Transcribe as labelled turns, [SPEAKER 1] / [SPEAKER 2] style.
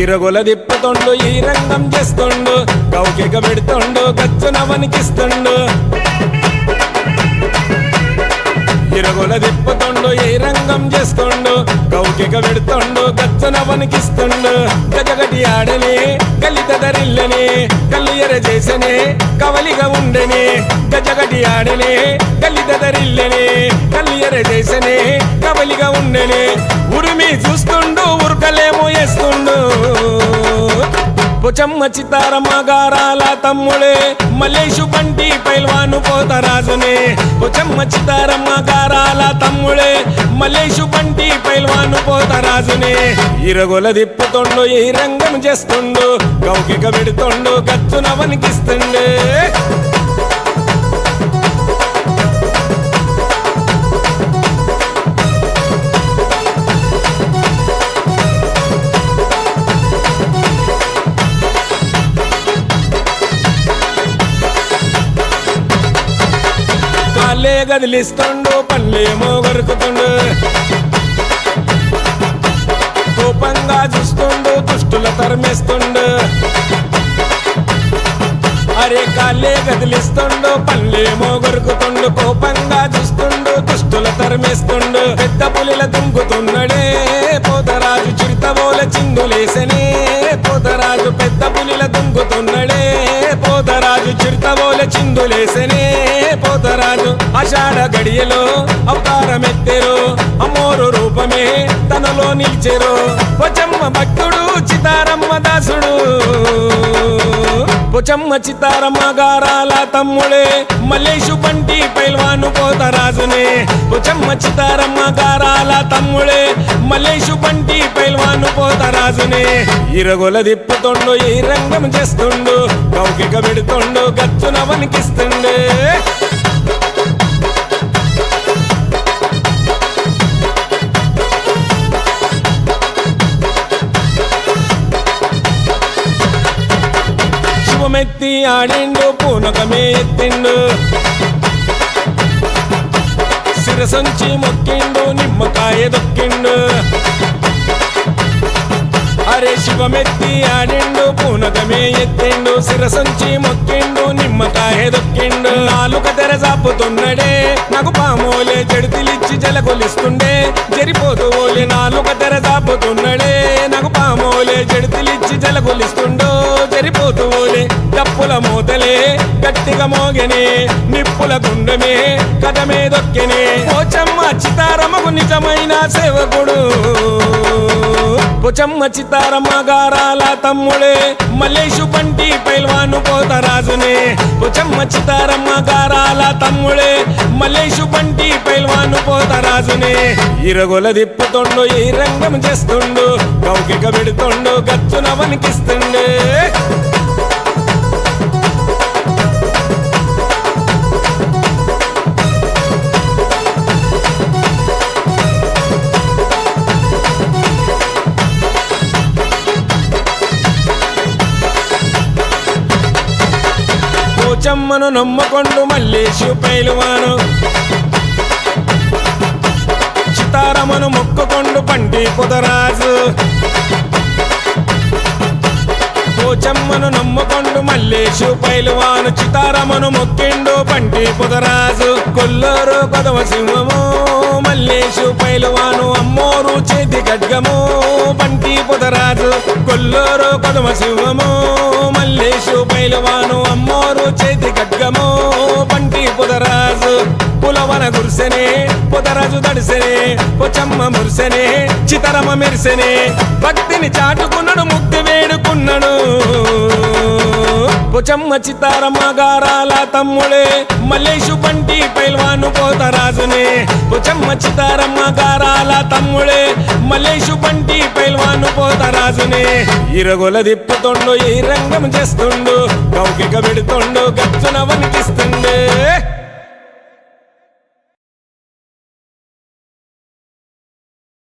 [SPEAKER 1] ఇరగొల దిప్పుతుండు ఈ రంగం చేస్తుండు గౌకిక పెడుతుండు గచ్చున వణికిస్తుండు ఇరగొల దిప్పుతుండు ఈ రంగం చేస్తుండు గౌకిక పెడుతుండు గచ్చున వణికిస్తుండు గజగటి ఆడని కలిత దరిల్లని కళ్ళు ఎర చేసనే కవలిగా ఉండని గజగటి ఆడని కలిత దరిల్లని కళ్ళు ఎర చేసనే కవలిగా ఉండని ఉరిమి చూస్తుండు ఉరకలేమో వేస్తుండు పొచమ్మ చితారమ్మ గారాల తమ్ముడే మల్లేషు బంటి పైల్వాను పోతరాజునే పొచమ్మ చితారమ్మ గారాల తమ్ముడే మల్లేషు బంటి పైల్వాను పోతరాజునే ఇరగొల దిప్పుతుండు ఈ రంగం చేస్తుండు గౌకిక పెడుతుండు గచ్చున వణికిస్తుండే కాళ్ళే గదిలిస్తుండు పళ్ళేమో గరుకుతుండు కోపంగా చూస్తుండు దుష్టుల తరిమేస్తుండు అరే కాళ్ళే గదిలిస్తుండు పళ్ళేమో గరుకుతుండు కోపంగా చూస్తుండు దుష్టుల తరిమేస్తుండు పెద్ద పులిల దుంకుతున్నడే పోతరాజు చిరుతబోల చిందులేసనే పోతరాజు పెద్ద పులిల దుంకుతున్నడే పోతరాజు చిరుతబోల చిందులేసనే పోతరాజు ఆషాఢ గడియలో అవతారమెత్తెరు అమోరు రూపమే తనలో నిలిచెరు పొచమ్మ భక్తుడు చితారమ్మ దాసుడు పొచమ్మ చితారమ్మ గారాల తమ్ముడే మల్లేషు బంటి పైల్వాను పోతరాజునే పొచమ్మ చితారమ్మ గారాల తమ్ముడే మల్లేషు బంటి పైల్వాను పోతరాజునే ఇరగొల దిప్పుతుండు ఈ రంగం చేస్తుండు గౌకిక పెడుతుండు గచ్చున వణికిస్తుండే శివమెత్తి ఆడిండు పూనకమే ఎత్తిండు శిరసంచి మొక్కిండు నిమ్మకాయ దొక్కిండు అరే శివమెత్తి ఆడిండు పూనకమే ఎత్తిండు శిరసంచి మొక్కిండు నిమ్మకాయ దొక్కిండు నాలుక తెర జాపుతున్నడే నాకు పామోలే జడితిలిచ్చి జలకొలిస్తుండే జరిపోతూ ఓలే నాలుక తెర జాపుతున్నడే నాకు పామోలే జడితిలిచ్చి జలకొలిస్తుండో జరిపోతూ ఓలే డప్పుల మూతలే గట్టిగా మోగనే నిప్పుల గుండమే కథమే దొక్కెనే పోచమ్మ చితారమ్మకు నిజమైన సేవకుడు పొచమ్మ చితారమ్మ గారాల తమ్ముడే మల్లేషు బంటి పైల్వాను పోతరాజునే పొచమ్మ చితారమ్మ గారాల తమ్ముడే మల్లేషు బంటి పైల్వాను పోతరాజునే ఇరగొల దిప్పుతుండు ఈ రంగం చేస్తుండు గౌకిక పెడుతుండు గచ్చున వణికిస్తుండే పోచమ్మను నమ్మకొండు మల్లేషు పైల్వాను చితారమ్మను మొక్కుకొండు బంటి పోతరాజు పోచమ్మను నమ్మకొండు మల్లేషు పైల్వాను చితారమ్మను మొక్కిండు బంటి పోతరాజు కొల్లూరు కొదవ సింహము మల్లేషు పైల్వాను అమ్మోరు చేతి ఖడ్గము బంటి పోతరాజు కొల్లూరు కొదవ సింహము మల్లేషు పైల్వాను అమ్మోరు చేతి ఖడ్గము బంటి పోతరాజు పులవన గుర్సెనే పోతరాజు దడిసెనే పొచమ్మ ముర్సెనే చితరమ్మ మెరిసెనే భక్తిని చాటుకున్నాడు ముక్తి వేడుకున్నాడు పొచమ్మ చితారమ్మ గారాల తమ్ముడే మల్లేషు బంటి పైల్వాను పోతరాజునే పొచమ్మ చితారమ్మ గారాల తమ్ముడే మల్లేషు బంటి పైల్వాను పోతరాజునే ఇరగొల దిప్పుతుండు ఈ రంగం చేస్తుండు గౌకిక పెడుతుండు గచ్చున వణికిస్తుండు